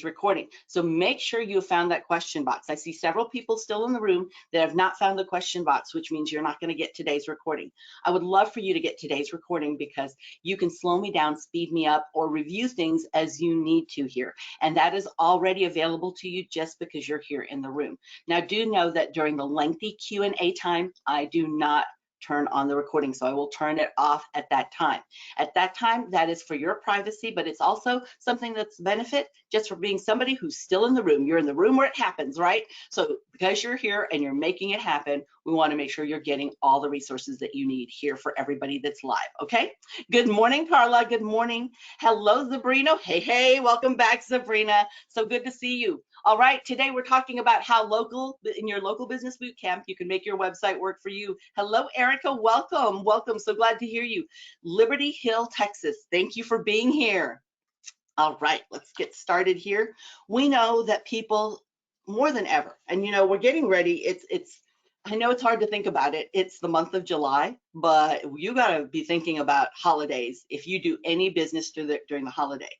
recording. So make sure you found that question box. I see several people still in the room that have not found the question box, which means you're not going to get today's recording. I would love for you to get today's recording because you can slow me down, speed me up, or review things as you need to here. And that is already available to you just because you're here in the room. Now, do know that during the lengthy Q&A time, I do not turn on the recording, so I will turn it off at that time. At that time, that is for your privacy, but it's also something that's benefit just for being somebody who's still in the room. You're in the room where it happens, right? So because you're here and you're making it happen, we want to make sure you're getting all the resources that you need here for everybody that's live, okay? Good morning, Carla. Good morning. Hello, Sabrina. Hey, welcome back, Sabrina. So good to see you. All right, today we're talking about how in your local business boot camp, you can make your website work for you. Hello, Erica, welcome, so glad to hear you. Liberty Hill, Texas, thank you for being here. All right, let's get started here. We know that people, more than ever, and we're getting ready, I know it's hard to think about it. It's the month of July, but you gotta be thinking about holidays if you do any business during the holiday.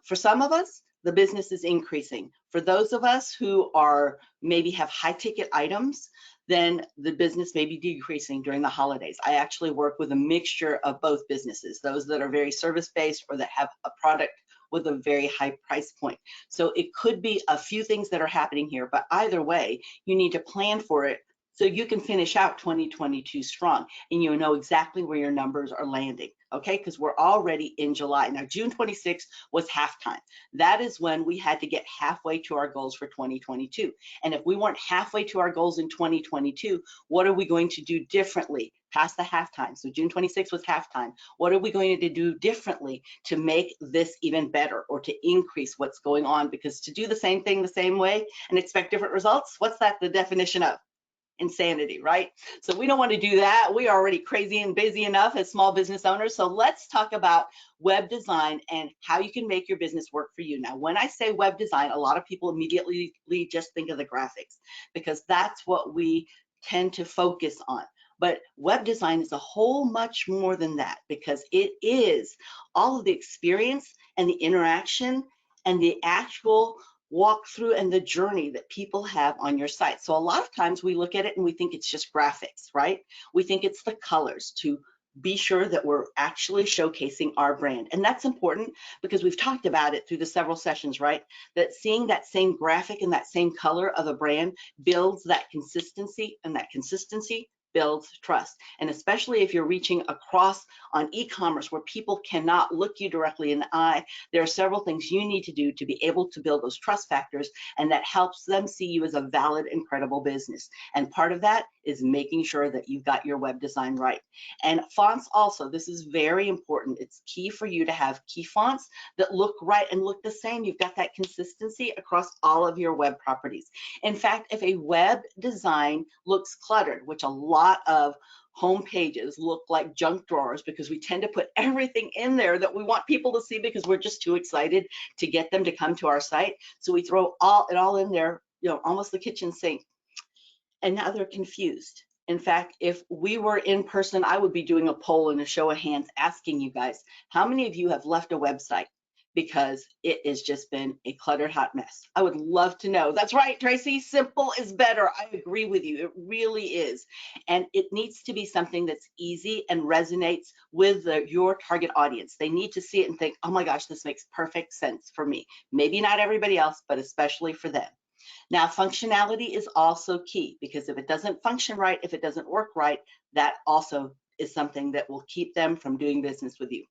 For some of us, the business is increasing. For those of us who are maybe have high ticket items, then the business may be decreasing during the holidays. I actually work with a mixture of both businesses, those that are very service-based or that have a product with a very high price point. So it could be a few things that are happening here, but either way, you need to plan for it so you can finish out 2022 strong and you know exactly where your numbers are landing, okay? Because we're already in July. Now, June 26th was halftime. That is when we had to get halfway to our goals for 2022. And if we weren't halfway to our goals in 2022, what are we going to do differently past the halftime? So June 26th was halftime. What are we going to do differently to make this even better or to increase what's going on? Because to do the same thing the same way and expect different results, what's that the definition of? Insanity, right? So we don't want to do that. We are already crazy and busy enough as small business owners. So let's talk about web design and how you can make your business work for you. Now, when I say web design, a lot of people immediately just think of the graphics because that's what we tend to focus on. But web design is a whole much more than that because it is all of the experience and the interaction and the actual walk through and the journey that people have on your site. So a lot of times we look at it and we think it's just graphics, right? We think it's the colors to be sure that we're actually showcasing our brand. And that's important because we've talked about it through the several sessions, right? That seeing that same graphic and that same color of a brand builds that consistency, and that consistency builds trust. And especially if you're reaching across on e-commerce where people cannot look you directly in the eye, there are several things you need to do to be able to build those trust factors, and that helps them see you as a valid and credible business. And part of that is making sure that you've got your web design right. And fonts also, this is very important. It's key for you to have key fonts that look right and look the same. You've got that consistency across all of your web properties. In fact, if a web design looks cluttered, which a lot of home pages look like junk drawers because we tend to put everything in there that we want people to see because we're just too excited to get them to come to our site. So we throw it all in there, almost the kitchen sink. And now they're confused. In fact, if we were in person, I would be doing a poll and a show of hands asking you guys, how many of you have left a website because it has just been a cluttered hot mess? I would love to know. That's right, Tracy, simple is better. I agree with you, it really is. And it needs to be something that's easy and resonates with your target audience. They need to see it and think, oh my gosh, this makes perfect sense for me. Maybe not everybody else, but especially for them. Now, functionality is also key because if it doesn't function right, if it doesn't work right, that also is something that will keep them from doing business with you.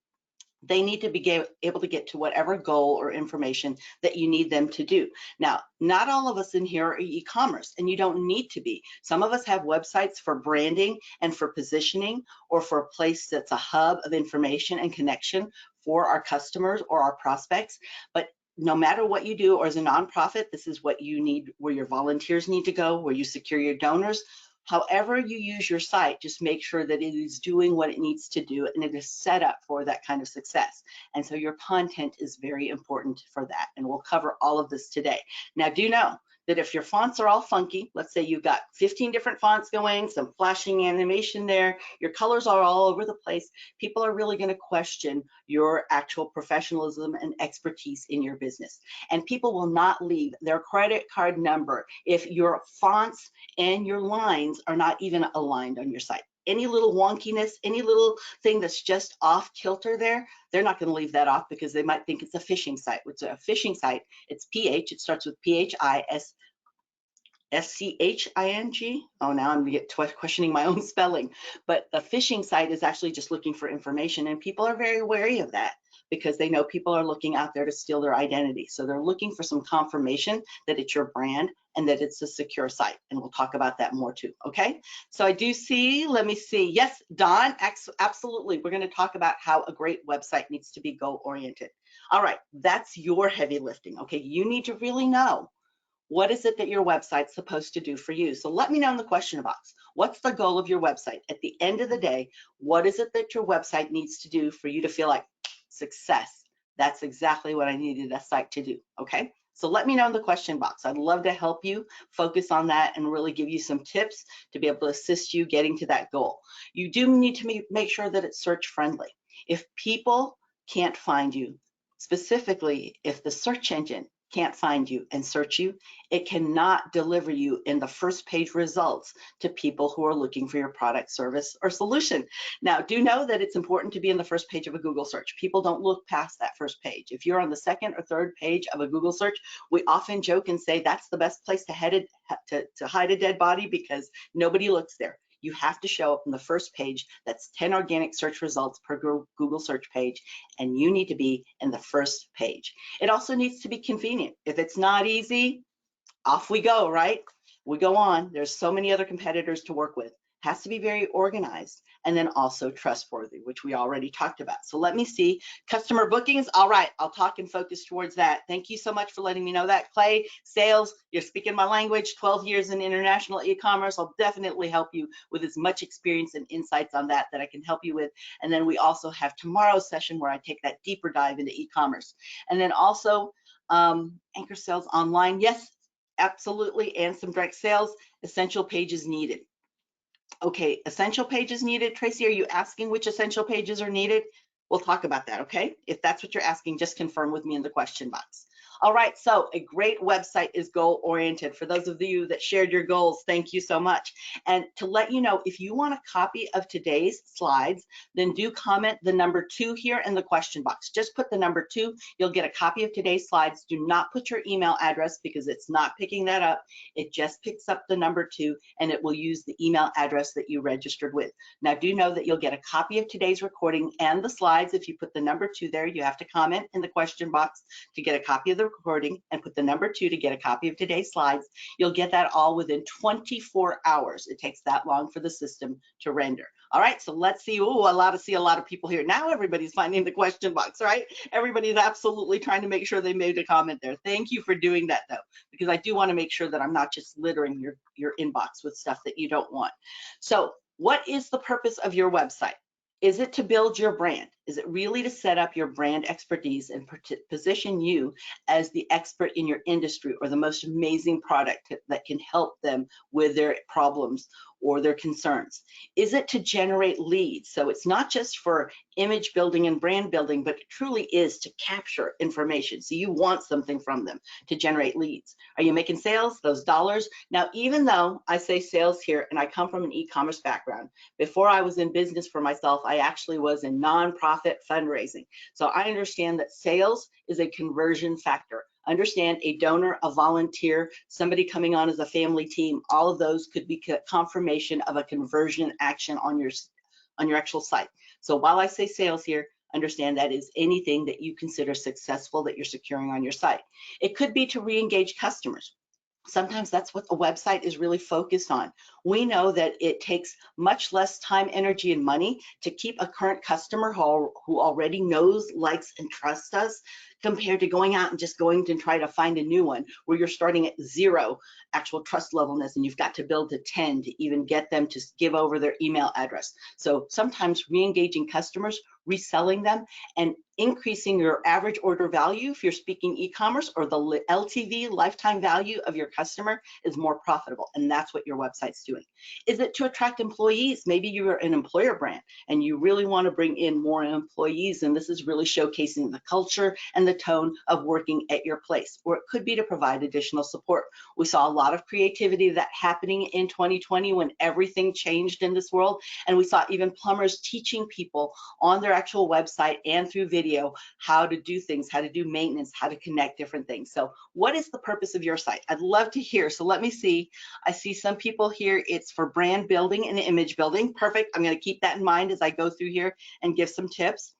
They need to be able to get to whatever goal or information that you need them to do. Now, not all of us in here are e-commerce, and you don't need to be. Some of us have websites for branding and for positioning, or for a place that's a hub of information and connection for our customers or our prospects. But no matter what you do, or as a nonprofit, this is what you need, where your volunteers need to go, where you secure your donors. However you use your site, just make sure that it is doing what it needs to do and it is set up for that kind of success. And so your content is very important for that. And we'll cover all of this today. Now, do know that if your fonts are all funky, let's say you've got 15 different fonts going, some flashing animation there, your colors are all over the place, people are really going to question your actual professionalism and expertise in your business. And people will not leave their credit card number if your fonts and your lines are not even aligned on your site. Any little wonkiness, any little thing that's just off kilter there, they're not going to leave that off because they might think it's a phishing site. It's a phishing site. It's PH. It starts with PHISCHING. Oh, now I'm questioning my own spelling. But a phishing site is actually just looking for information, and people are very wary of that because they know people are looking out there to steal their identity. So they're looking for some confirmation that it's your brand and that it's a secure site. And we'll talk about that more too, okay? So I do see, let me see. Yes, Don, absolutely. We're gonna talk about how a great website needs to be goal-oriented. All right, that's your heavy lifting, okay? You need to really know what is it that your website's supposed to do for you. So let me know in the question box, what's the goal of your website? At the end of the day, what is it that your website needs to do for you to feel like success? That's exactly what I needed a site to do, okay? So let me know in the question box. I'd love to help you focus on that and really give you some tips to be able to assist you getting to that goal. You do need to make sure that it's search friendly. If people can't find you, specifically if the search engine can't find you and search you, it cannot deliver you in the first page results to people who are looking for your product, service, or solution. Now, do know that it's important to be in the first page of a Google search. People don't look past that first page. If you're on the second or third page of a Google search, we often joke and say that's the best place to hide a dead body because nobody looks there. You have to show up on the first page. That's 10 organic search results per Google search page, and you need to be in the first page. It also needs to be convenient. If it's not easy, off we go, right? We go on. There's so many other competitors to work with. Has to be very organized and then also trustworthy, which we already talked about. So let me see. Customer bookings. All right, I'll talk and focus towards that. Thank you so much for letting me know that. Clay, sales, you're speaking my language, 12 years in international e-commerce. I'll definitely help you with as much experience and insights on that I can help you with. And then we also have tomorrow's session where I take that deeper dive into e-commerce. And then also anchor sales online. Yes, absolutely. And some direct sales, essential pages needed. Okay, essential pages needed. Tracy, are you asking which essential pages are needed? We'll talk about that, okay? If that's what you're asking, just confirm with me in the question box. All right, so a great website is goal-oriented. For those of you that shared your goals, thank you so much. And to let you know, if you want a copy of today's slides, then do comment the number 2 here in the question box. Just put the number 2. You'll get a copy of today's slides. Do not put your email address because it's not picking that up. It just picks up the number 2, and it will use the email address that you registered with. Now, do know that you'll get a copy of today's recording and the slides. If you put the number 2 there, you have to comment in the question box to get a copy of the recording and put the number 2 to get a copy of today's slides. You'll get that all within 24 hours. It takes that long for the system to render. All right, so let's see. Oh, I see a lot of people here. Now everybody's finding the question box, right? Everybody's absolutely trying to make sure they made a comment there. Thank you for doing that though, because I do want to make sure that I'm not just littering your inbox with stuff that you don't want. So what is the purpose of your website? Is it to build your brand? Is it really to set up your brand expertise and position you as the expert in your industry or the most amazing product that can help them with their problems or their concerns? Is it to generate leads? So it's not just for image building and brand building, but it truly is to capture information. So you want something from them to generate leads. Are you making sales, those dollars? Now, even though I say sales here and I come from an e-commerce background, before I was in business for myself, I actually was in nonprofit fundraising. So I understand that sales is a conversion factor. Understand a donor, a volunteer, somebody coming on as a family team, all of those could be confirmation of a conversion action on your actual site. So while I say sales here, understand that is anything that you consider successful that you're securing on your site. It could be to re-engage customers. Sometimes that's what the website is really focused on. We know that it takes much less time, energy, and money to keep a current customer who already knows, likes, and trusts us compared to going out and just going to try to find a new one where you're starting at 0 actual trust levelness and you've got to build to 10 to even get them to give over their email address. So sometimes re-engaging customers, reselling them, and increasing your average order value if you're speaking e-commerce, or the LTV, lifetime value of your customer, is more profitable, and that's what your website's doing. Is it to attract employees? Maybe you're an employer brand and you really want to bring in more employees, and this is really showcasing the culture and the tone of working at your place. Or it could be to provide additional support. We saw a lot of creativity that happening in 2020 when everything changed in this world, and we saw even plumbers teaching people on their actual website and through video how to do things, how to do maintenance, how to connect different things. So what is the purpose of your site? I'd love to hear. So let me see. I see some people here. It's for brand building and image building. Perfect. I'm going to keep that in mind as I go through here and give some tips.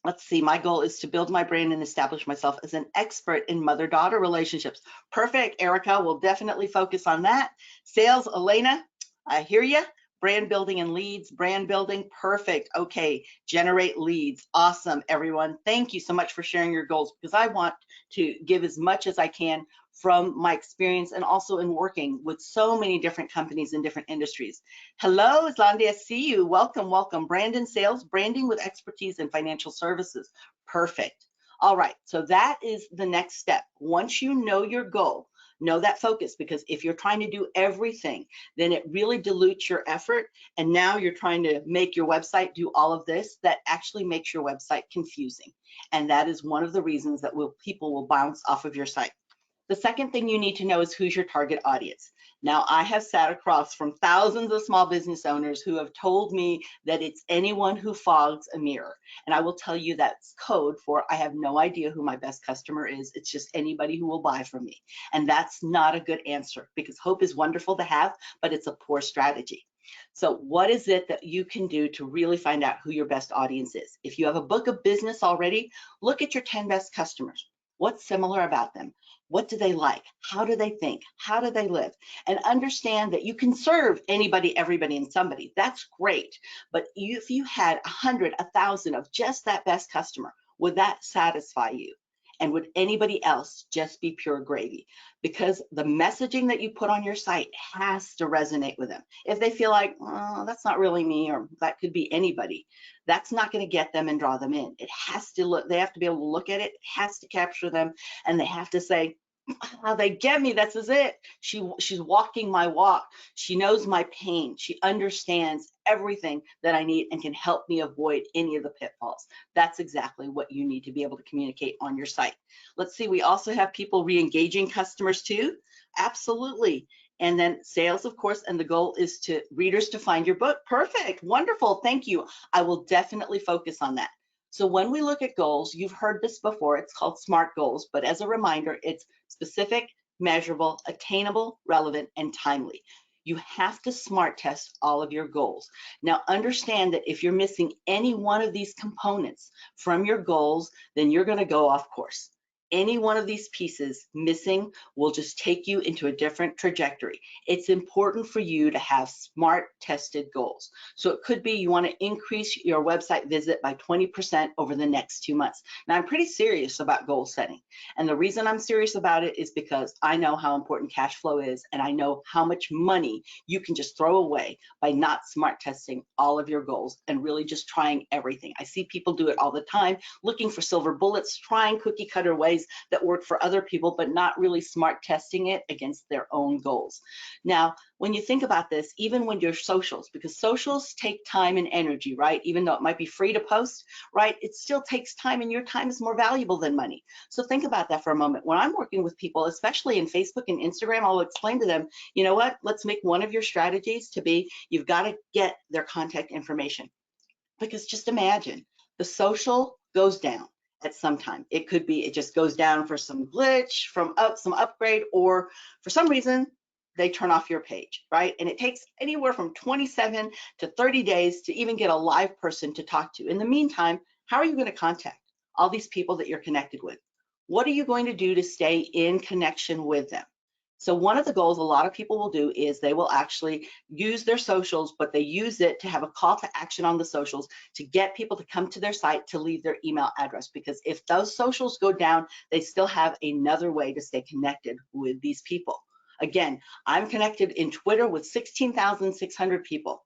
Let's see, my goal is to build my brand and establish myself as an expert in mother-daughter relationships. Perfect, Erica, we'll definitely focus on that. Sales, Elena, I hear you. Brand building and leads, brand building, perfect. Okay, generate leads. Awesome, everyone. Thank you so much for sharing your goals, because I want to give as much as I can from my experience and also in working with so many different companies in different industries. Hello, Islandia, I see you. Welcome, welcome. Brand and sales, branding with expertise in financial services. Perfect. All right, so that is the next step. Once you know your goal, know that focus, because if you're trying to do everything, then it really dilutes your effort. And now you're trying to make your website do all of this, that actually makes your website confusing. And that is one of the reasons that people will bounce off of your site. The second thing you need to know is who's your target audience. Now, I have sat across from thousands of small business owners who have told me that it's anyone who fogs a mirror. And I will tell you that's code for I have no idea who my best customer is. It's just anybody who will buy from me. And that's not a good answer, because hope is wonderful to have, but it's a poor strategy. So what is it that you can do to really find out who your best audience is? If you have a book of business already, look at your 10 best customers. What's similar about them? What do they like? How do they think? How do they live? And understand that you can serve anybody, everybody, and somebody. That's great. But if you had 100, 1,000 of just that best customer, would that satisfy you? And would anybody else just be pure gravy? Because the messaging that you put on your site has to resonate with them. If they feel like, oh, that's not really me, or that could be anybody, that's not going to get them and draw them in. It has to look, they have to be able to look at it, it has to capture them, and they have to say, oh, they get me, this is it. She's walking my walk. She knows my pain. She understands everything that I need and can help me avoid any of the pitfalls. That's exactly what you need to be able to communicate on your site. Let's see, we also have people re-engaging customers too. Absolutely. And then sales, of course, and the goal is to readers to find your book. Perfect, wonderful, thank you. I will definitely focus on that. So when we look at goals, you've heard this before, it's called SMART goals, but as a reminder, it's specific, measurable, attainable, relevant, and timely. You have to SMART test all of your goals. Now understand that if you're missing any one of these components from your goals, then you're going to go off course. Any one of these pieces missing will just take you into a different trajectory. It's important for you to have SMART tested goals. So it could be you want to increase your website visit by 20% over the next 2 months. Now I'm pretty serious about goal setting. And the reason I'm serious about it is because I know how important cash flow is, and I know how much money you can just throw away by not SMART testing all of your goals and really just trying everything. I see people do it all the time, looking for silver bullets, trying cookie cutter ways that work for other people, but not really SMART testing it against their own goals. Now, when you think about this, even when you're socials, because socials take time and energy, right? Even though it might be free to post, right? It still takes time, and your time is more valuable than money. So think about that for a moment. When I'm working with people, especially in Facebook and Instagram, I'll explain to them, you know what? Let's make one of your strategies to be, you've got to get their contact information. Because just imagine, the social goes down at some time. It could be it just goes down for some glitch, from some upgrade, or for some reason they turn off your page, right? And it takes anywhere from 27 to 30 days to even get a live person to talk to. In the meantime, how are you going to contact all these people that you're connected with? What are you going to do to stay in connection with them? So one of the goals a lot of people will do is they will actually use their socials, but they use it to have a call to action on the socials to get people to come to their site to leave their email address. Because if those socials go down, they still have another way to stay connected with these people. Again, I'm connected in Twitter with 16,600 people.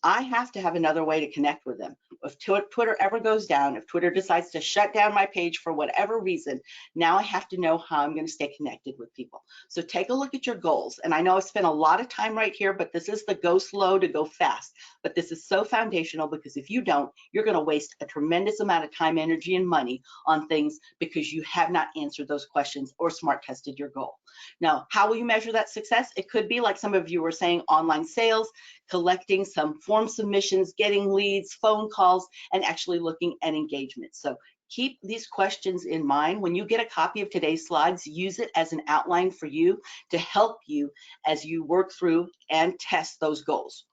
I have to have another way to connect with them. If Twitter ever goes down, if Twitter decides to shut down my page for whatever reason, now I have to know how I'm going to stay connected with people. So take a look at your goals. And I know I've spent a lot of time right here, but this is the go slow to go fast. But this is so foundational, because if you don't, you're going to waste a tremendous amount of time, energy, and money on things because you have not answered those questions or smart tested your goal. Now, how will you measure that success? It could be like some of you were saying, online sales, collecting some form submissions, getting leads, phone calls, and actually looking at engagement. So keep these questions in mind. When you get a copy of today's slides, use it as an outline for you to help you as you work through and test those goals.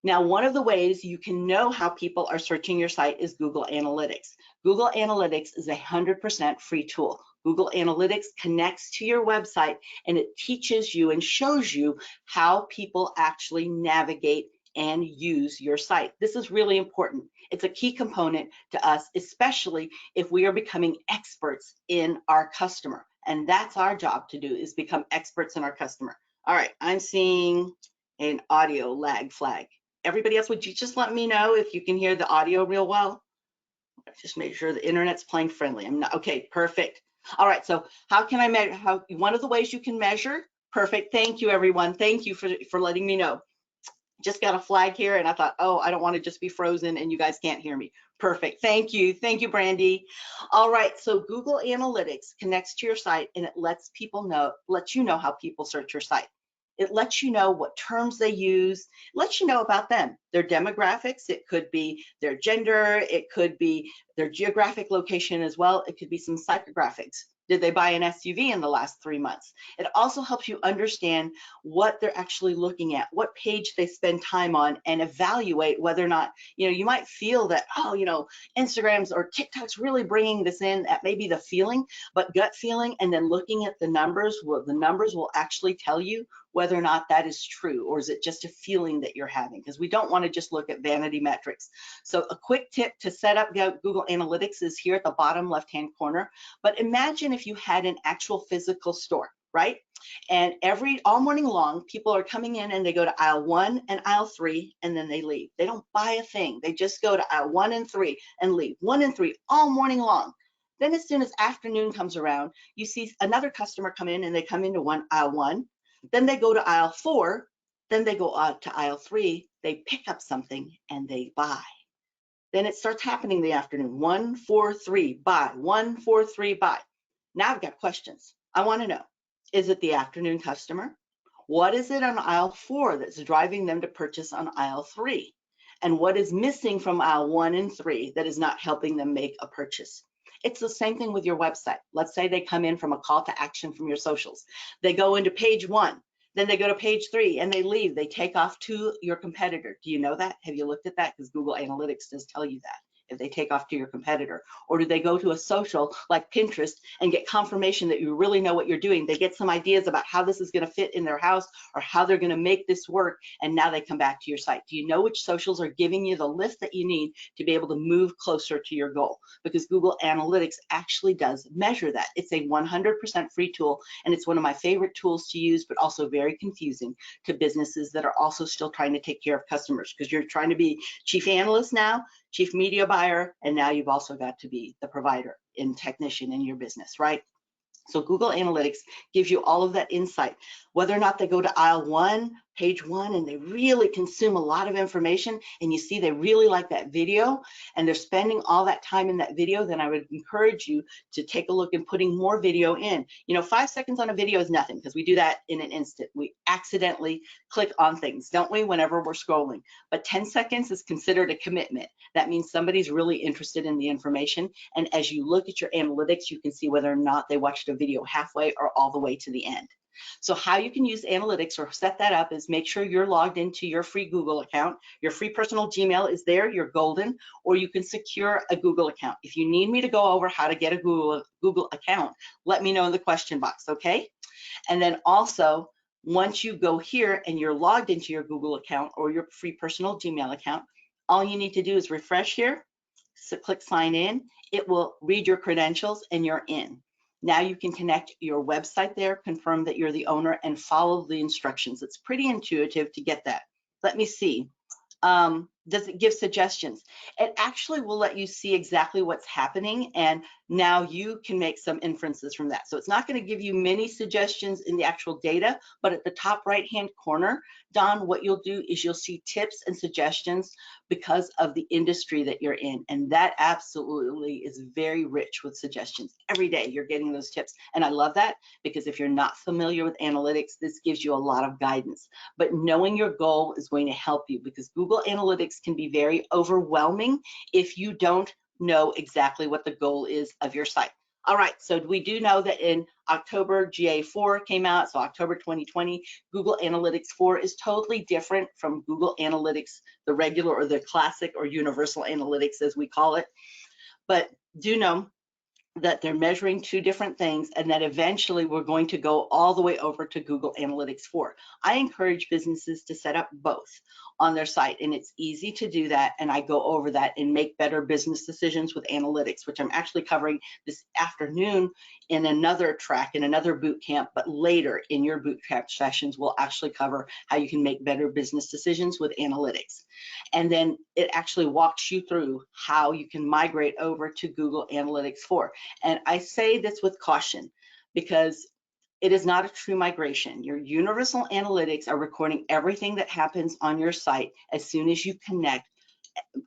Now, one of the ways you can know how people are searching your site is Google Analytics. Google Analytics is a 100% free tool. Google Analytics connects to your website and it teaches you and shows you how people actually navigate and use your site. This is really important. It's a key component to us, especially if we are becoming experts in our customer. And that's our job to do, is become experts in our customer. All right, I'm seeing an audio lag flag. Everybody else, would you just let me know if you can hear the audio real well? Just make sure the internet's playing friendly. I'm not, okay, perfect. All right, so how can I measure? One of the ways you can measure, perfect. Thank you, everyone. Thank you for letting me know. Just got a flag here and I thought, oh, I don't want to just be frozen and you guys can't hear me. Perfect. Thank you, Brandy. All right, so Google Analytics connects to your site and it lets you know how people search your site. It lets you know what terms they use, it lets you know about them, their demographics. It could be their gender, it could be their geographic location as well. It could be some psychographics. Did they buy an SUV in the last 3 months? It also helps you understand what they're actually looking at, what page they spend time on, and evaluate whether or not, you might feel that, oh, Instagram's or TikTok's really bringing this in. That may be the feeling, but gut feeling, and then looking at the numbers, the numbers will actually tell you whether or not that is true, or is it just a feeling that you're having, because we don't want to just look at vanity metrics. So a quick tip to set up Google Analytics is here at the bottom left-hand corner. But imagine if you had an actual physical store, right? And all morning long, people are coming in and they go to aisle 1 and aisle 3, and then they leave. They don't buy a thing. They just go to aisle 1 and 3 and leave, 1 and 3 all morning long. Then as soon as afternoon comes around, you see another customer come in and they come into aisle 1. Then they go to aisle 4, then they go out to aisle 3, they pick up something and they buy. Then it starts happening in the afternoon, 1, 4, 3, buy, 1, 4, 3, buy. Now I've got questions. I want to know, is it the afternoon customer? What is it on aisle 4 that's driving them to purchase on aisle 3? And what is missing from aisle 1 and 3 that is not helping them make a purchase? It's the same thing with your website. Let's say they come in from a call to action from your socials. They go into page 1, then they go to page 3 and they leave. They take off to your competitor. Do you know that? Have you looked at that? Because Google Analytics does tell you that, if they take off to your competitor. Or do they go to a social like Pinterest and get confirmation that you really know what you're doing? They get some ideas about how this is going to fit in their house or how they're going to make this work, and now they come back to your site. Do you know which socials are giving you the lift that you need to be able to move closer to your goal? Because Google Analytics actually does measure that. It's a 100% free tool, and it's one of my favorite tools to use, but also very confusing to businesses that are also still trying to take care of customers, because you're trying to be chief analyst now, chief media buyer, and now you've also got to be the provider and technician in your business, right? So Google Analytics gives you all of that insight, whether or not they go to aisle 1, page 1, and they really consume a lot of information, and you see they really like that video, and they're spending all that time in that video, then I would encourage you to take a look and putting more video in. 5 seconds on a video is nothing, because we do that in an instant. We accidentally click on things, don't we, whenever we're scrolling? But 10 seconds is considered a commitment. That means somebody's really interested in the information, and as you look at your analytics, you can see whether or not they watched a video halfway or all the way to the end. So how you can use analytics or set that up is make sure you're logged into your free Google account. Your free personal Gmail is there, you're golden, or you can secure a Google account. If you need me to go over how to get a Google account, let me know in the question box, okay? And then also, once you go here and you're logged into your Google account or your free personal Gmail account, all you need to do is refresh here, so click sign in. It will read your credentials and you're in. Now you can connect your website there, confirm that you're the owner, and follow the instructions. It's pretty intuitive to get that. Let me see. Does it give suggestions? It actually will let you see exactly what's happening, and now you can make some inferences from that. So it's not going to give you many suggestions in the actual data, but at the top right hand corner, Don, what you'll do is you'll see tips and suggestions because of the industry that you're in, and that absolutely is very rich with suggestions. Every day you're getting those tips, and I love that because if you're not familiar with analytics, this gives you a lot of guidance. But knowing your goal is going to help you, because Google Analytics can be very overwhelming if you don't know exactly what the goal is of your site. All right, so we do know that in October, GA4 came out, so October 2020, Google Analytics 4 is totally different from Google Analytics, the regular or the classic or universal analytics as we call it. But do know that they're measuring two different things, and that eventually we're going to go all the way over to Google Analytics 4. I encourage businesses to set up both on their site, and it's easy to do that, and I go over that and make better business decisions with analytics, which I'm actually covering this afternoon in another track, in another boot camp, but later in your boot camp sessions, we'll actually cover how you can make better business decisions with analytics. And then it actually walks you through how you can migrate over to Google Analytics 4. And I say this with caution because it is not a true migration. Your universal analytics are recording everything that happens on your site as soon as you connect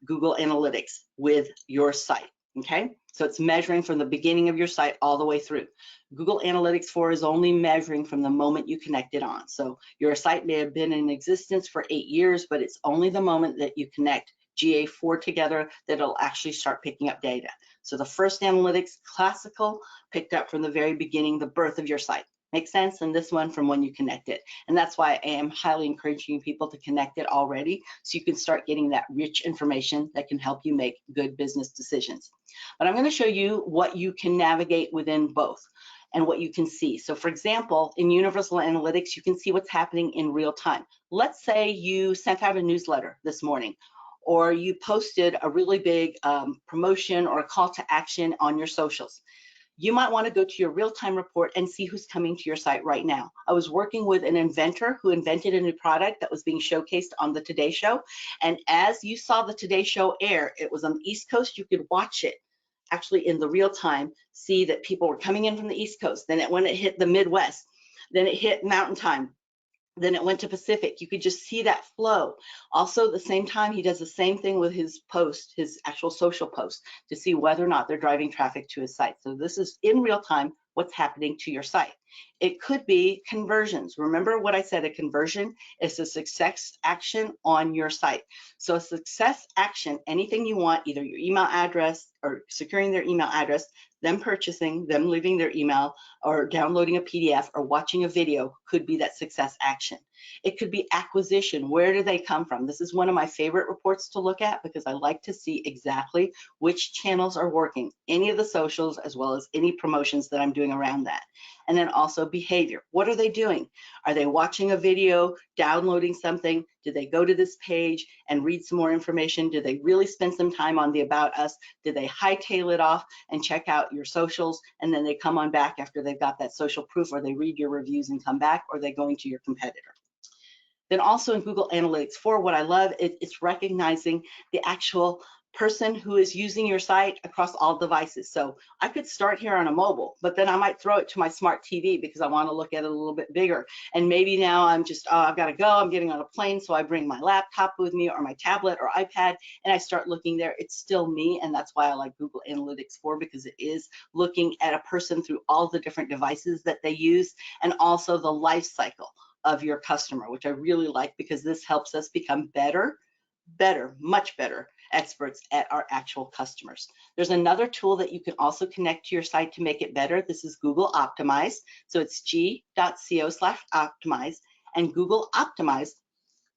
Google Analytics with your site, okay? So it's measuring from the beginning of your site all the way through. Google Analytics 4 is only measuring from the moment you connect it on. So your site may have been in existence for 8 years, but it's only the moment that you connect GA4 together that it'll actually start picking up data. So the first analytics, classical, picked up from the very beginning, the birth of your site. Makes sense? And this one from when you connect it. And that's why I am highly encouraging people to connect it already, so you can start getting that rich information that can help you make good business decisions. But I'm going to show you what you can navigate within both and what you can see. So for example, in Universal Analytics, you can see what's happening in real time. Let's say you sent out a newsletter this morning, or you posted a really big promotion or a call to action on your socials. You might want to go to your real-time report and see who's coming to your site right now. I was working with an inventor who invented a new product that was being showcased on the Today Show. And as you saw the Today Show air, it was on the East Coast, you could watch it actually in the real time, see that people were coming in from the East Coast. Then when it hit the Midwest, then it hit Mountain Time. Then it went to Pacific. You could just see that flow. Also, at the same time, he does the same thing with his post, his actual social post, to see whether or not they're driving traffic to his site. So this is in real time what's happening to your site. It could be conversions. Remember what I said, a conversion is a success action on your site. So a success action, anything you want, either your email address or securing their email address, them purchasing, them leaving their email, or downloading a PDF or watching a video could be that success action. It could be acquisition. Where do they come from? This is one of my favorite reports to look at because I like to see exactly which channels are working, any of the socials as well as any promotions that I'm doing around that. And then also behavior. What are they doing? Are they watching a video, downloading something? Did they go to this page and read some more information? Did they really spend some time on the About Us? Did they hightail it off and check out your socials, and then they come on back after they've got that social proof, or they read your reviews and come back, or they going to your competitor? Then also in Google Analytics 4, what I love is it's recognizing the actual person who is using your site across all devices. So I could start here on a mobile, but then I might throw it to my smart TV because I want to look at it a little bit bigger. And maybe now I'm just, I've got to go, I'm getting on a plane, so I bring my laptop with me or my tablet or iPad, and I start looking there. It's still me, and that's why I like Google Analytics 4, because it is looking at a person through all the different devices that they use, and also the life cycle of your customer, which I really like because this helps us become much better experts at our actual customers. There's another tool that you can also connect to your site to make it better. This is Google Optimize. So it's g.co/optimize, and Google Optimize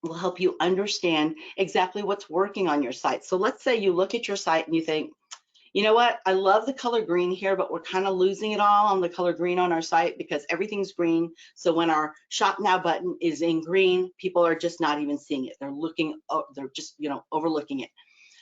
will help you understand exactly what's working on your site. So let's say you look at your site and you think, You know what? I love the color green here, but we're kind of losing it all on the color green on our site because everything's green. So when our shop now button is in green, people are just not even seeing it. They're looking, they're just, overlooking it.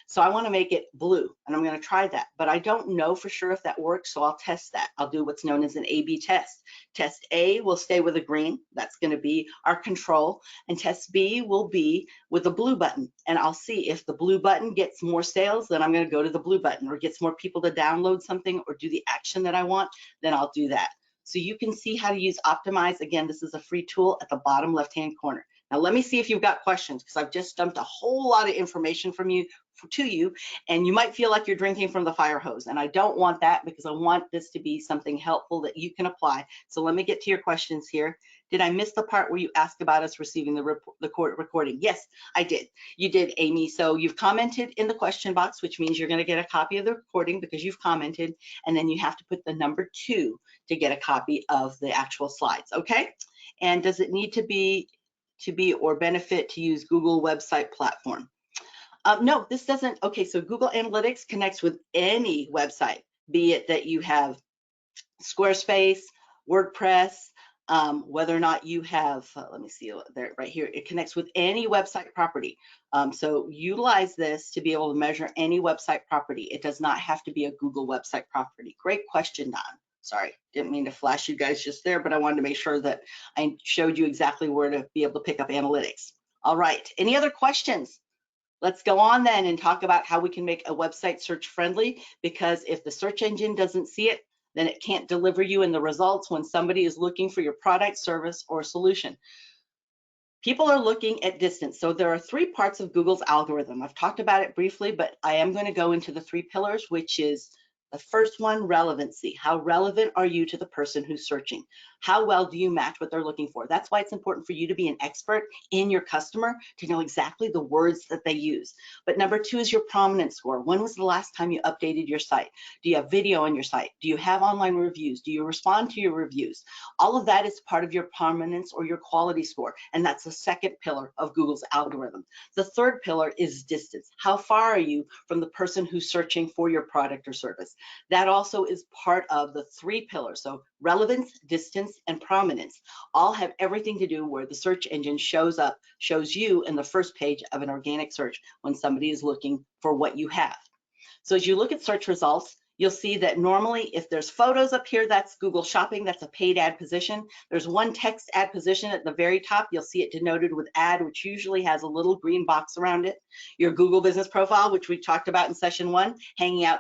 So I want to make it blue, and I'm going to try that, but I don't know for sure if that works, so I'll test that. I'll do what's known as an A/B test. Test A will stay with a green. That's going to be our control, and test B will be with the blue button, and I'll see if the blue button gets more sales, then I'm going to go to the blue button, or gets more people to download something or do the action that I want, then I'll do that. So you can see how to use Optimize. Again, this is a free tool at the bottom left-hand corner. Now let me see if you've got questions, because I've just dumped a whole lot of information to you, and you might feel like you're drinking from the fire hose, and I don't want that, because I want this to be something helpful that you can apply. So let me get to your questions here. Did I miss the part where you asked about us receiving the recording? Yes, I did. You did, Amy. So you've commented in the question box, which means you're going to get a copy of the recording because you've commented, and then you have to put the number 2 to get a copy of the actual slides. Okay? And does it need to be or benefit to use Google website platform? No, this doesn't. Okay, so Google Analytics connects with any website, be it that you have Squarespace, WordPress, whether or not you have, let me see there, right here, it connects with any website property. So utilize this to be able to measure any website property. It does not have to be a Google website property. Great question, Don. Sorry, didn't mean to flash you guys just there, but I wanted to make sure that I showed you exactly where to be able to pick up analytics. All right, any other questions? Let's go on then and talk about how we can make a website search friendly, because if the search engine doesn't see it, then it can't deliver you in the results when somebody is looking for your product, service, or solution. People are looking at distance. So there are 3 parts of Google's algorithm. I've talked about it briefly, but I am going to go into the 3 pillars, which is the first one, relevancy. How relevant are you to the person who's searching? How well do you match what they're looking for? That's why it's important for you to be an expert in your customer, to know exactly the words that they use. But number 2 is your prominence score. When was the last time you updated your site? Do you have video on your site? Do you have online reviews? Do you respond to your reviews? All of that is part of your prominence or your quality score, and that's the second pillar of Google's algorithm. The third pillar is distance. How far are you from the person who's searching for your product or service? That also is part of the 3 pillars. So relevance, distance, and prominence all have everything to do where the search engine shows you in the first page of an organic search when somebody is looking for what you have. So as you look at search results, you'll see that normally if there's photos up here, that's Google Shopping, that's a paid ad position. There's one text ad position at the very top. You'll see it denoted with ad, which usually has a little green box around it. Your Google business profile, which we talked about in session 1, hanging out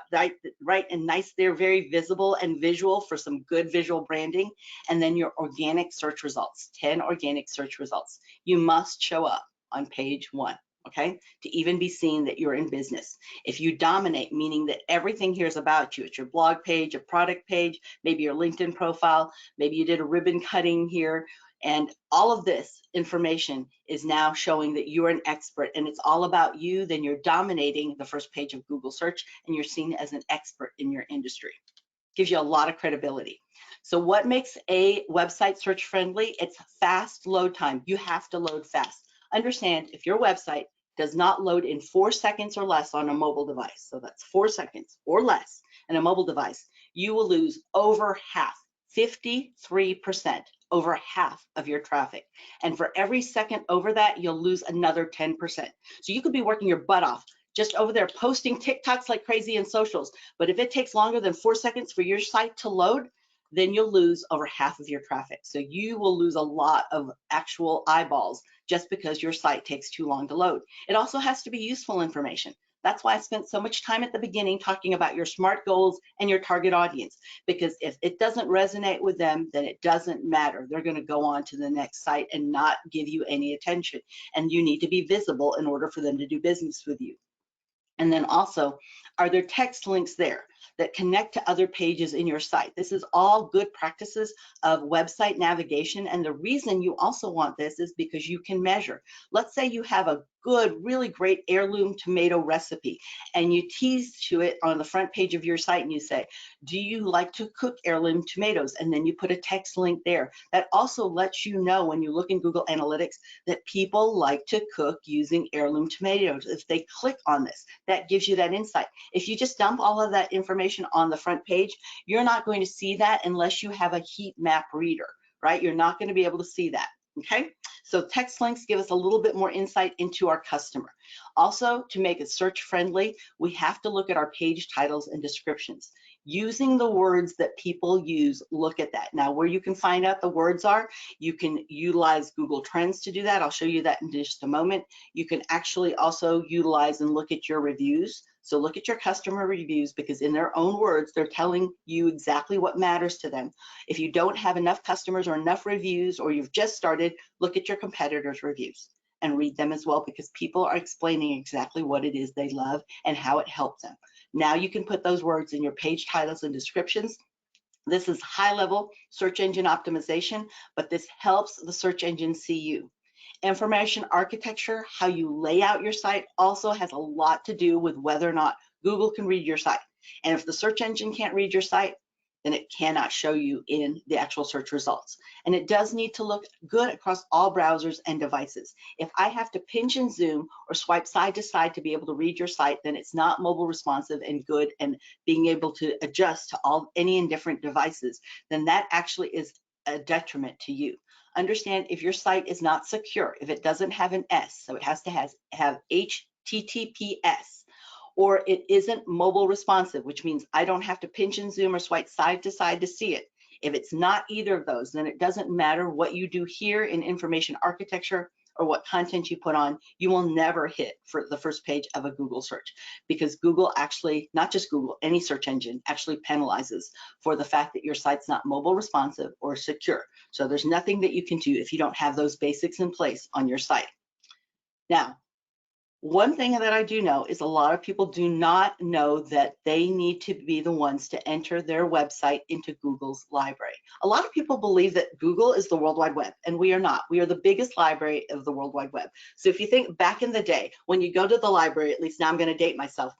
right and nice there, very visible and visual for some good visual branding. And then your organic search results, 10 organic search results. You must show up on page 1. Okay, to even be seen that you're in business. If you dominate, meaning that everything here is about you, it's your blog page, a product page, maybe your LinkedIn profile, maybe you did a ribbon cutting here, and all of this information is now showing that you're an expert and it's all about you, then you're dominating the first page of Google search and you're seen as an expert in your industry. Gives you a lot of credibility. So what makes a website search friendly? It's fast load time. You have to load fast. Understand, if your website does not load in 4 seconds or less on a mobile device, so that's 4 seconds or less in a mobile device, you will lose over half, 53%, over half of your traffic. And for every second over that, you'll lose another 10%. So you could be working your butt off just over there posting TikToks like crazy in socials, but if it takes longer than 4 seconds for your site to load, then you'll lose over half of your traffic. So you will lose a lot of actual eyeballs just because your site takes too long to load. It also has to be useful information. That's why I spent so much time at the beginning talking about your SMART goals and your target audience, because if it doesn't resonate with them, then it doesn't matter. They're going to go on to the next site and not give you any attention. And you need to be visible in order for them to do business with you. And then also, are there text links there that connect to other pages in your site? This is all good practices of website navigation. And the reason you also want this is because you can measure. Let's say you have a good, really great heirloom tomato recipe, and you tease to it on the front page of your site and you say, do you like to cook heirloom tomatoes? And then you put a text link there. That also lets you know when you look in Google Analytics that people like to cook using heirloom tomatoes. If they click on this, that gives you that insight. If you just dump all of that information on the front page, you're not going to see that unless you have a heat map reader, right? You're not going to be able to see that. Okay, so text links give us a little bit more insight into our customer. Also, to make it search friendly, we have to look at our page titles and descriptions. Using the words that people use, look at that. Now, where you can find out the words are, you can utilize Google Trends to do that. I'll show you that in just a moment. You can actually also utilize and look at your reviews. So look at your customer reviews, because in their own words, they're telling you exactly what matters to them. If you don't have enough customers or enough reviews, or you've just started, look at your competitors' reviews and read them as well, because people are explaining exactly what it is they love and how it helped them. Now you can put those words in your page titles and descriptions. This is high-level search engine optimization, but this helps the search engine see you. Information architecture, how you lay out your site, also has a lot to do with whether or not Google can read your site. And if the search engine can't read your site, then it cannot show you in the actual search results. And it does need to look good across all browsers and devices. If I have to pinch and zoom or swipe side to side to be able to read your site, then it's not mobile responsive and good, and being able to adjust to any and different devices, then that actually is a detriment to you. Understand, if your site is not secure, if it doesn't have an S, so it has to have HTTPS, or it isn't mobile responsive, which means I don't have to pinch and zoom or swipe side to side to see it. If it's not either of those, then it doesn't matter what you do here in information architecture or what content you put on, you will never hit for the first page of a Google search, because Google actually, not just Google, any search engine actually penalizes for the fact that your site's not mobile responsive or secure. So there's nothing that you can do if you don't have those basics in place on your site. Now, one thing that I do know is a lot of people do not know that they need to be the ones to enter their website into Google's library. A lot of people believe that Google is the World Wide Web, and we are not. We are the biggest library of the World Wide Web. So if you think back in the day, when you go to the library, at least now I'm going to date myself,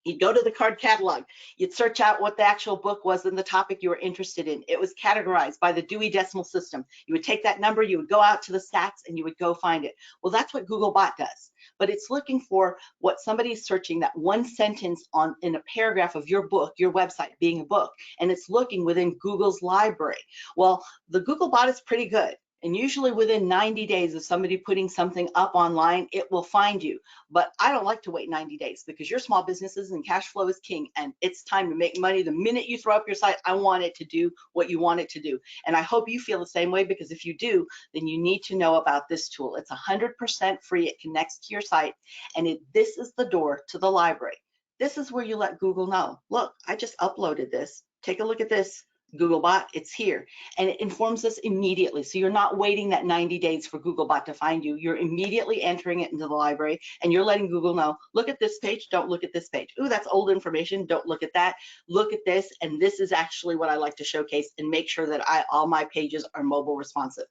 you'd go to the card catalog, you'd search out what the actual book was and the topic you were interested in. It was categorized by the Dewey Decimal System. You would take that number, you would go out to the stats, and you would go find it. Well, that's what Googlebot does. But it's looking for what somebody's searching, that one sentence in a paragraph of your book, your website being a book, and it's looking within Google's library. Well, the Googlebot is pretty good. And usually within 90 days of somebody putting something up online, it will find you. But I don't like to wait 90 days, because your small businesses and cash flow is king, and it's time to make money. The minute you throw up your site, I want it to do what you want it to do. And I hope you feel the same way, because if you do, then you need to know about this tool. It's 100% free. It connects to your site, and this is the door to the library. This is where you let Google know, look, I just uploaded this. Take a look at this. Googlebot, it's here, and it informs us immediately. So you're not waiting that 90 days for Googlebot to find you. You're immediately entering it into the library, and you're letting Google know, look at this page, don't look at this page. Ooh, that's old information, don't look at that. Look at this, and this is actually what I like to showcase and make sure that all my pages are mobile responsive.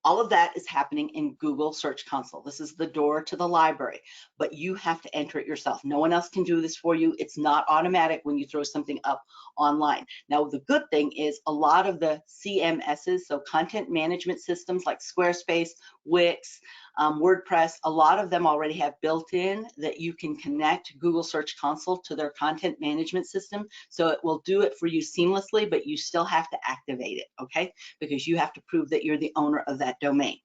All of that is happening in Google Search Console. This is the door to the library, but you have to enter it yourself. No one else can do this for you. It's not automatic when you throw something up online. Now, the good thing is a lot of the CMSs, so content management systems like Squarespace, Wix, WordPress, a lot of them already have built in that you can connect Google Search Console to their content management system. So it will do it for you seamlessly, but you still have to activate it, okay? Because you have to prove that you're the owner of that domain.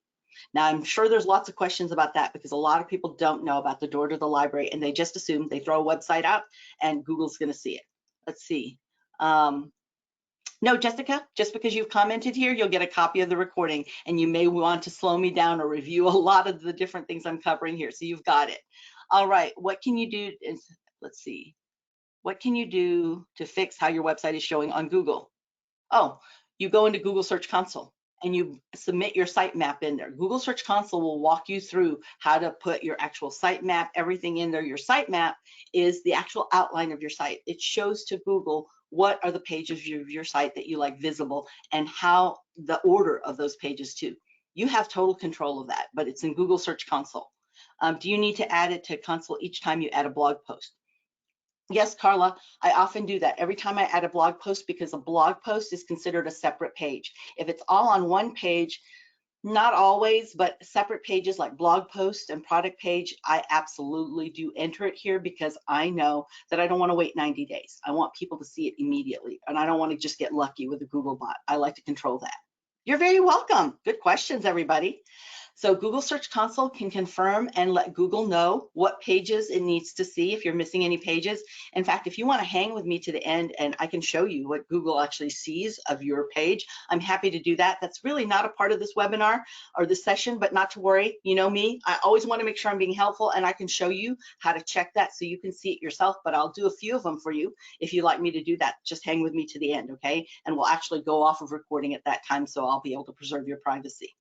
Now, I'm sure there's lots of questions about that, because a lot of people don't know about the door to the library, and they just assume they throw a website out and Google's going to see it. Let's see. No, Jessica, just because you've commented here, you'll get a copy of the recording, and you may want to slow me down or review a lot of the different things I'm covering here. So you've got it. All right, what can you do? Let's see. What can you do to fix how your website is showing on Google? Oh, you go into Google Search Console and you submit your sitemap in there. Google Search Console will walk you through how to put your actual sitemap, everything in there. Your sitemap is the actual outline of your site. It shows to Google what are the pages of your site that you like visible, and how the order of those pages too. You have total control of that, but it's in Google Search Console. Do you need to add it to console each time you add a blog post? Yes, Carla, I often do that every time I add a blog post, because a blog post is considered a separate page. If it's all on one page, not always, but separate pages like blog post and product page, I absolutely do enter it here, because I know that I don't want to wait 90 days. I want people to see it immediately, and I don't want to just get lucky with a Google bot. I like to control that. You're very welcome. Good questions, everybody. So Google Search Console can confirm and let Google know what pages it needs to see if you're missing any pages. In fact, if you want to hang with me to the end and I can show you what Google actually sees of your page, I'm happy to do that. That's really not a part of this webinar or this session, but not to worry. You know me, I always want to make sure I'm being helpful, and I can show you how to check that so you can see it yourself, but I'll do a few of them for you if you'd like me to do that. Just hang with me to the end, okay? And we'll actually go off of recording at that time, so I'll be able to preserve your privacy.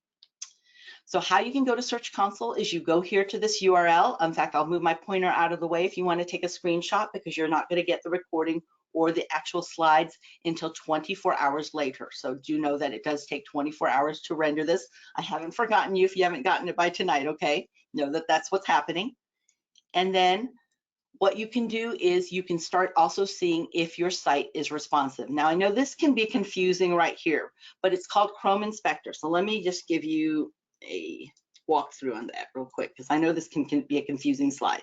So how you can go to Search Console is you go here to this URL. In fact, I'll move my pointer out of the way if you want to take a screenshot, because you're not going to get the recording or the actual slides until 24 hours later. So do know that it does take 24 hours to render this. I haven't forgotten you if you haven't gotten it by tonight, okay? Know that that's what's happening. And then what you can do is you can start also seeing if your site is responsive. Now, I know this can be confusing right here, but it's called Chrome Inspector. So let me just give you a walkthrough on that real quick, because I know this can be a confusing slide.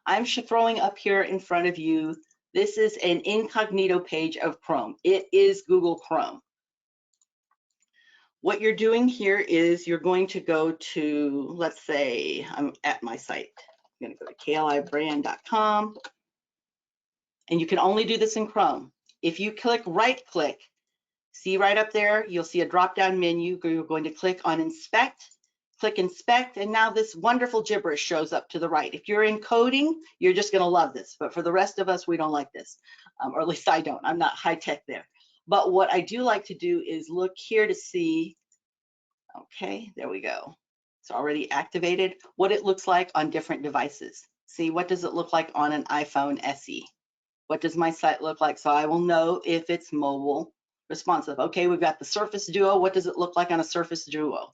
I'm throwing up here in front of you, this is an incognito page of Chrome. It is Google Chrome. What you're doing here is you're going to go to, let's say I'm at my site. I'm going to go to klibrand.com, and you can only do this in Chrome. If you right click, see right up there, you'll see a drop down menu. You're going to click on Inspect. Click Inspect, and now this wonderful gibberish shows up to the right. If you're in coding, you're just going to love this, but for the rest of us, we don't like this, or at least I don't. I'm not high tech there. But what I do like to do is look here to see, okay, there we go. It's already activated, what it looks like on different devices. See, what does it look like on an iPhone SE? What does my site look like? So I will know if it's mobile responsive. Okay, we've got the Surface Duo. What does it look like on a Surface Duo?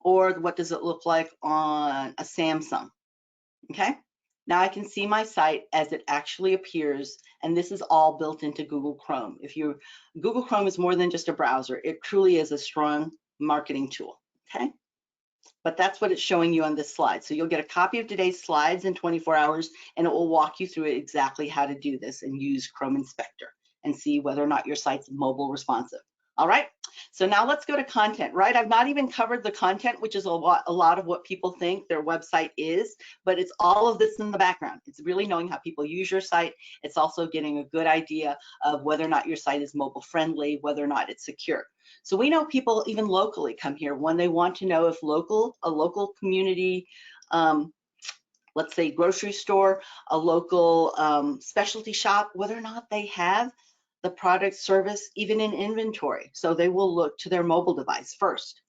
Or what does it look like on a Samsung? Okay, now I can see my site as it actually appears, and this is all built into Google Chrome. Google Chrome is more than just a browser. It truly is a strong marketing tool, okay? But that's what it's showing you on this slide. So you'll get a copy of today's slides in 24 hours, and it will walk you through exactly how to do this and use Chrome Inspector and see whether or not your site's mobile responsive. All right, so now let's go to content, right? I've not even covered the content, which is a lot of what people think their website is, but it's all of this in the background. It's really knowing how people use your site. It's also getting a good idea of whether or not your site is mobile friendly, whether or not it's secure. So we know people even locally come here when they want to know if a local community, let's say grocery store, a local specialty shop, whether or not they have the product service even in inventory. So they will look to their mobile device first.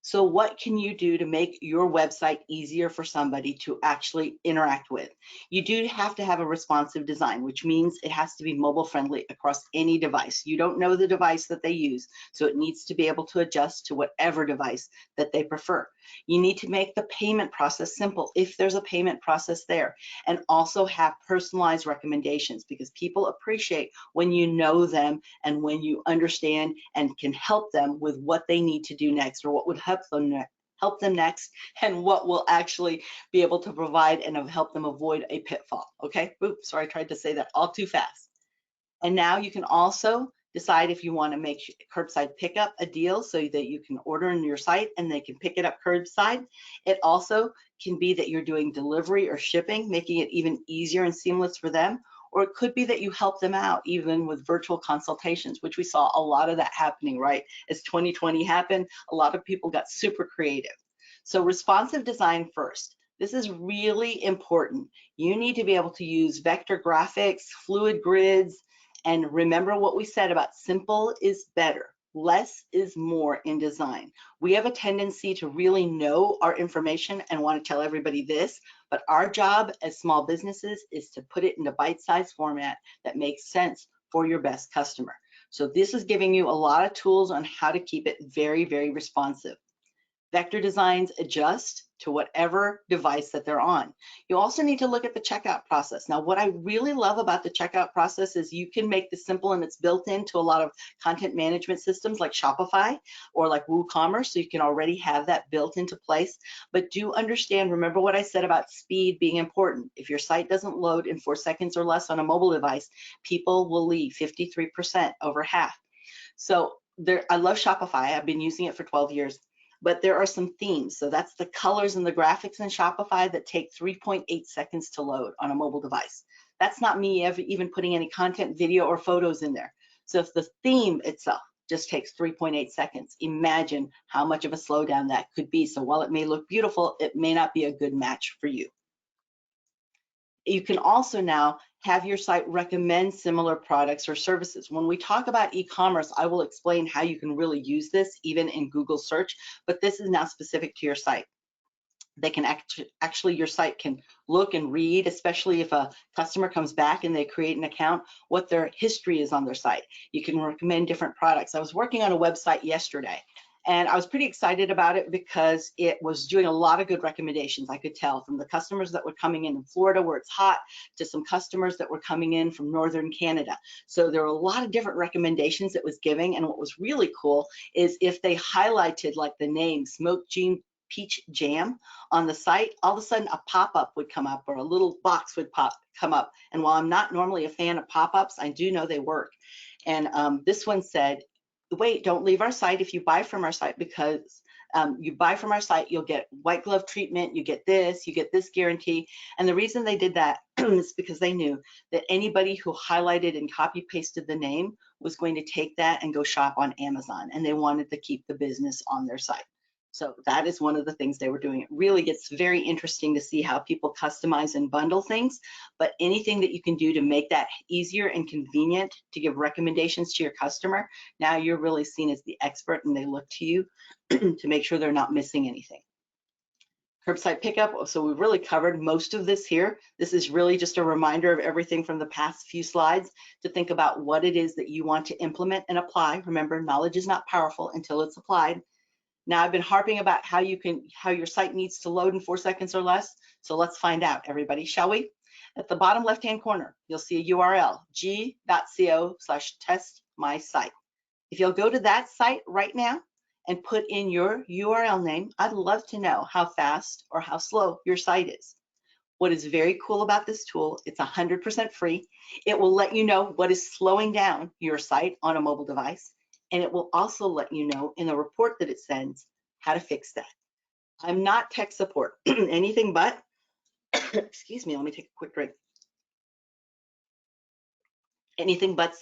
So what can you do to make your website easier for somebody to actually interact with? You do have to have a responsive design, which means it has to be mobile friendly across any device. You don't know the device that they use, so it needs to be able to adjust to whatever device that they prefer. You need to make the payment process simple if there's a payment process there, and also have personalized recommendations, because people appreciate when you know them and when you understand and can help them with what they need to do next, or what would help them next, and what will actually be able to provide and help them avoid a pitfall. Okay, oops, sorry, I tried to say that all too fast. And now you can also decide if you want to make curbside pickup a deal, so that you can order in your site and they can pick it up curbside. It also can be that you're doing delivery or shipping, making it even easier and seamless for them. Or it could be that you help them out even with virtual consultations, which we saw a lot of that happening, right? As 2020 happened, a lot of people got super creative. So responsive design first. This is really important. You need to be able to use vector graphics, fluid grids, and remember what we said about simple is better. Less is more in design. We have a tendency to really know our information and want to tell everybody this, but our job as small businesses is to put it in a bite-sized format that makes sense for your best customer. So this is giving you a lot of tools on how to keep it very, very responsive. Vector designs adjust to whatever device that they're on. You also need to look at the checkout process. Now, what I really love about the checkout process is you can make this simple, and it's built into a lot of content management systems like Shopify or like WooCommerce, so you can already have that built into place. But do understand, remember what I said about speed being important. If your site doesn't load in 4 seconds or less on a mobile device, people will leave, 53%, over half. So I love Shopify. I've been using it for 12 years. But there are some themes. So that's the colors and the graphics in Shopify that take 3.8 seconds to load on a mobile device. That's not me ever even putting any content, video, or photos in there. So if the theme itself just takes 3.8 seconds, imagine how much of a slowdown that could be. So while it may look beautiful, it may not be a good match for you. You can also now have your site recommend similar products or services. When we talk about e-commerce, I will explain how you can really use this even in Google search, but this is now specific to your site. They can actually, your site can look and read, especially if a customer comes back and they create an account, what their history is on their site. You can recommend different products. I was working on a website yesterday, and I was pretty excited about it because it was doing a lot of good recommendations. I could tell from the customers that were coming in Florida where it's hot to some customers that were coming in from northern Canada. So there were a lot of different recommendations it was giving. And what was really cool is if they highlighted like the name Smoked Peach Jam on the site, all of a sudden a pop-up would come up or a little box would come up. And while I'm not normally a fan of pop-ups, I do know they work. And this one said, wait, don't leave our site if you buy from our site, because you buy from our site, you'll get white glove treatment, you get this guarantee. And the reason they did that is because they knew that anybody who highlighted and copy pasted the name was going to take that and go shop on Amazon, and they wanted to keep the business on their site. So that is one of the things they were doing. It really gets very interesting to see how people customize and bundle things, but anything that you can do to make that easier and convenient to give recommendations to your customer, now you're really seen as the expert and they look to you to make sure they're not missing anything. Curbside pickup, so we've really covered most of this here. This is really just a reminder of everything from the past few slides to think about what it is that you want to implement and apply. Remember, knowledge is not powerful until it's applied. Now I've been harping about how your site needs to load in 4 seconds or less. So let's find out, everybody, shall we? At the bottom left-hand corner, you'll see a URL, g.co/testmysite. If you'll go to that site right now and put in your URL name, I'd love to know how fast or how slow your site is. What is very cool about this tool, it's 100% free. It will let you know what is slowing down your site on a mobile device. And it will also let you know in the report that it sends how to fix that. I'm not tech support, anything but, excuse me, let me take a quick drink. Anything but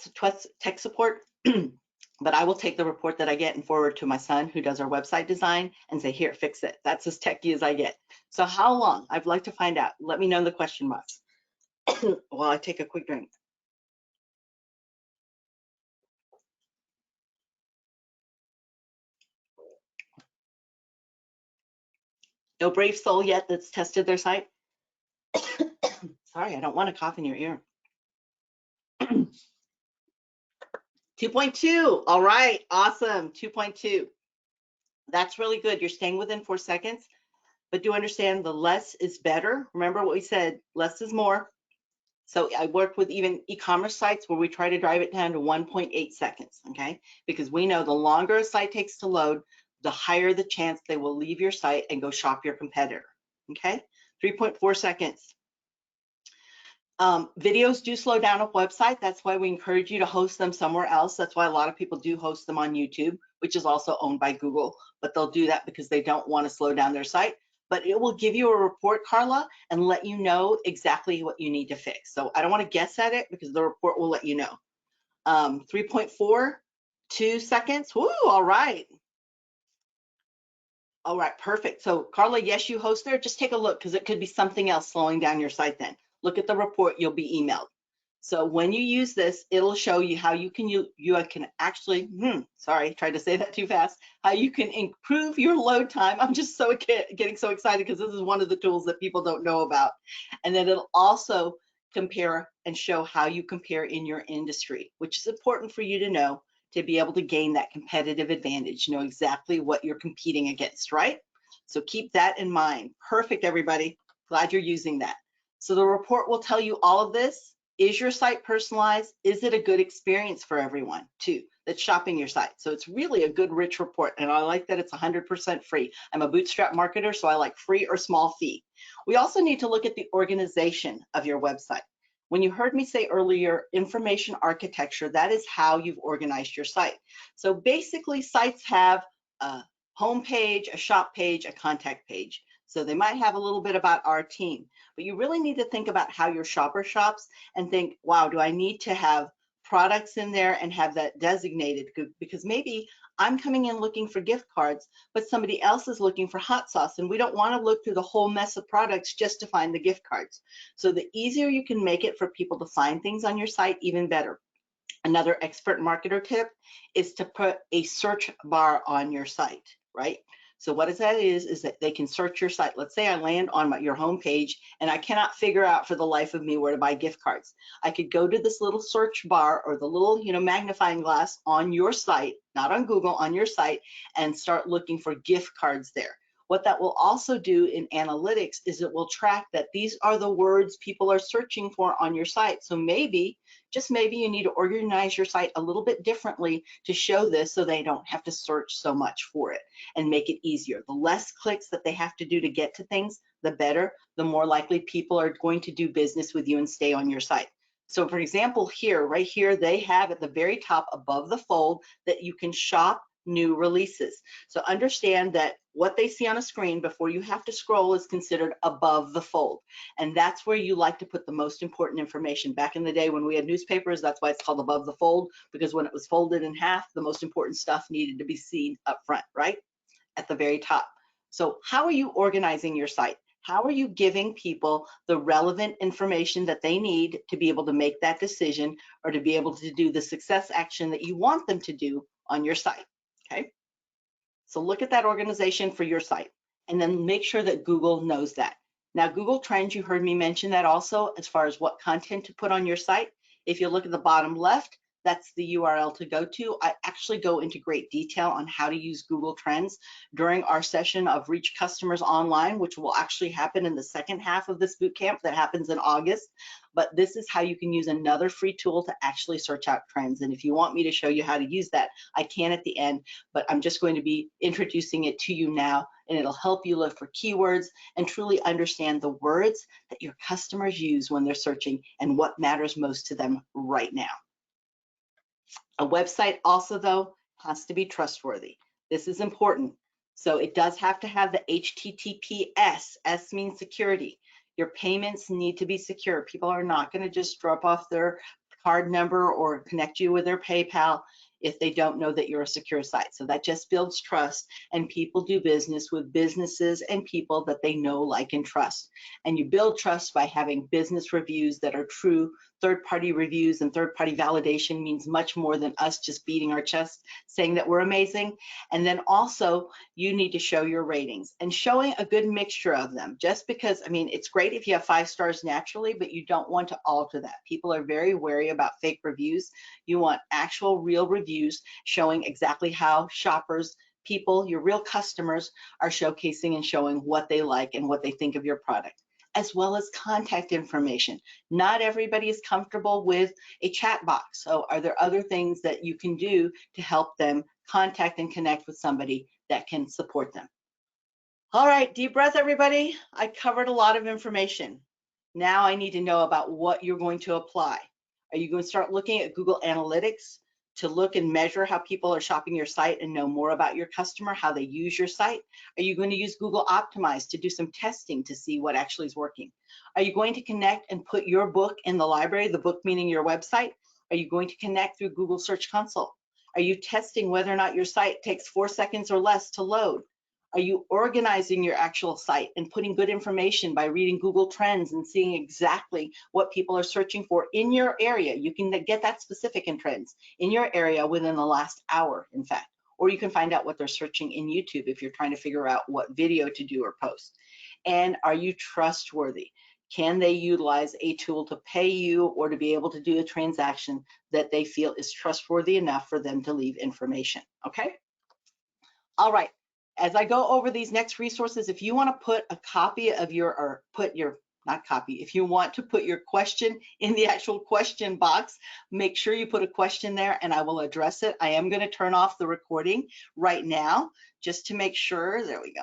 tech support, but I will take the report that I get and forward to my son who does our website design and say, here, fix it. That's as techy as I get. So how long? I'd like to find out. Let me know in the question box while I take a quick drink. No brave soul yet that's tested their site? Sorry, I don't want to cough in your ear. 2.2, all right, awesome, 2.2. That's really good. You're staying within 4 seconds, but do understand the less is better. Remember what we said, less is more. So I work with even e-commerce sites where we try to drive it down to 1.8 seconds, okay? Because we know the longer a site takes to load, the higher the chance they will leave your site and go shop your competitor, okay? 3.4 seconds. Videos do slow down a website. That's why we encourage you to host them somewhere else. That's why a lot of people do host them on YouTube, which is also owned by Google, but they'll do that because they don't want to slow down their site. But it will give you a report, Carla, and let you know exactly what you need to fix. So I don't want to guess at it because the report will let you know. 3.4, 2 seconds. Woo, all right. All right, perfect. So Carla, yes, you host there. Just take a look because it could be something else slowing down your site then. Look at the report, you'll be emailed. So when you use this, it'll show you how you can actually, sorry, tried to say that too fast, how you can improve your load time. I'm just so getting so excited because this is one of the tools that people don't know about. And then it'll also compare and show how you compare in your industry, which is important for you to know to be able to gain that competitive advantage, know exactly what you're competing against, right? So keep that in mind. Perfect, everybody. Glad you're using that. So the report will tell you all of this. Is your site personalized? Is it a good experience for everyone too that's shopping your site? So it's really a good, rich report. And I like that it's 100% free. I'm a bootstrap marketer, so I like free or small fee. We also need to look at the organization of your website. When you heard me say earlier, information architecture, that is how you've organized your site. So basically, sites have a home page, a shop page, a contact page. So they might have a little bit about our team, but you really need to think about how your shopper shops and think, wow, do I need to have products in there and have that designated? Because maybe I'm coming in looking for gift cards, but somebody else is looking for hot sauce, and we don't want to look through the whole mess of products just to find the gift cards. So the easier you can make it for people to find things on your site, even better. Another expert marketer tip is to put a search bar on your site, right? So what that is that they can search your site. Let's say I land on your home page and I cannot figure out for the life of me where to buy gift cards. I could go to this little search bar or the little, magnifying glass on your site, not on Google, on your site, and start looking for gift cards there. What that will also do in analytics is it will track that these are the words people are searching for on your site. So maybe, just maybe, you need to organize your site a little bit differently to show this so they don't have to search so much for it and make it easier. The less clicks that they have to do to get to things, the better, the more likely people are going to do business with you and stay on your site. So for example, here, right here, they have at the very top above the fold that you can shop new releases. So understand that what they see on a screen before you have to scroll is considered above the fold. And that's where you like to put the most important information. Back in the day when we had newspapers, that's why it's called above the fold, because when it was folded in half, the most important stuff needed to be seen up front, right? At the very top. So how are you organizing your site? How are you giving people the relevant information that they need to be able to make that decision or to be able to do the success action that you want them to do on your site? Okay, so look at that organization for your site and then make sure that Google knows that. Now, Google Trends, you heard me mention that also as far as what content to put on your site. If you look at the bottom left, that's the URL to go to. I actually go into great detail on how to use Google Trends during our session of Reach Customers Online, which will actually happen in the second half of this bootcamp that happens in August. But this is how you can use another free tool to actually search out trends. And if you want me to show you how to use that, I can at the end, but I'm just going to be introducing it to you now, and it'll help you look for keywords and truly understand the words that your customers use when they're searching and what matters most to them right now. A website also, though, has to be trustworthy. This is important. So it does have to have the HTTPS. S means security. Your payments need to be secure. People are not going to just drop off their card number or connect you with their PayPal if they don't know that you're a secure site. So that just builds trust, and people do business with businesses and people that they know, like, and trust. And you build trust by having business reviews that are true. Third-party reviews and third-party validation means much more than us just beating our chest saying that we're amazing. And then also you need to show your ratings and showing a good mixture of them. Just because, I mean, it's great if you have 5 stars naturally, but you don't want to alter that. People are very wary about fake reviews. You want actual real reviews showing exactly how shoppers, people, your real customers, are showcasing and showing what they like and what they think of your product, as well as contact information. Not everybody is comfortable with a chat box. So are there other things that you can do to help them contact and connect with somebody that can support them? All right, deep breath, everybody. I covered a lot of information. Now I need to know about what you're going to apply. Are you going to start looking at Google Analytics to look and measure how people are shopping your site and know more about your customer, how they use your site? Are you going to use Google Optimize to do some testing to see what actually is working? Are you going to connect and put your book in the library, the book meaning your website? Are you going to connect through Google Search Console? Are you testing whether or not your site takes 4 seconds or less to load? Are you organizing your actual site and putting good information by reading Google Trends and seeing exactly what people are searching for in your area? You can get that specific in trends in your area within the last hour, in fact. Or you can find out what they're searching in YouTube if you're trying to figure out what video to do or post. And are you trustworthy? Can they utilize a tool to pay you or to be able to do a transaction that they feel is trustworthy enough for them to leave information? Okay. All right. As I go over these next resources, if you want to put a copy of your, or put your, not copy, if you want to put your question in the actual question box, make sure you put a question there and I will address it. I am going to turn off the recording right now just to make sure. There we go.